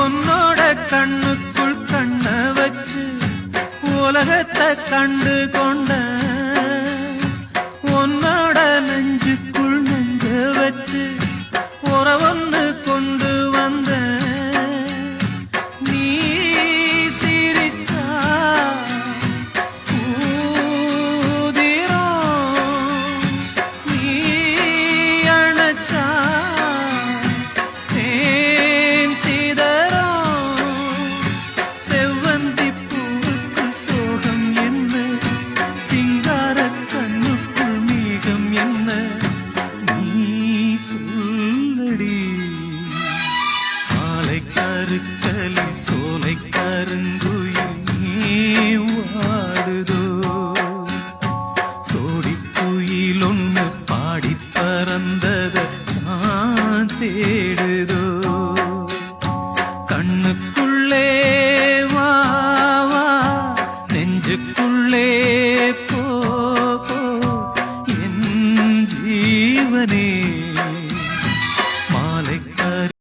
உன்னோட கண்ணுக்குள் கண்ண வச்சு உலகத்தை கண்டு கொண்ட உன்னோட நெஞ்சுக்குள் நெஞ்ச வச்சு உறவொன்னு கொண்டு வந்த நீ சிரிச்சா ஊதிரும் நீ அணைச்சா தேன் சிதறும் செவ்வந்தி பூவுக்கு சோகம் என்ன சிங்கார கண்ணுக்குள் மேகம் என்ன நீ சொல்லடி மாலை கருக்கலில் சோலை கருங்குயில் நீ வாடுதோ சோடி குயில் ஒன்று பாடி பறந்தத நான் தேடுதோ கண்ணுக்குள்ளே வா வா நெஞ்சுக்குள்ளே போ போ என் ஜீவனே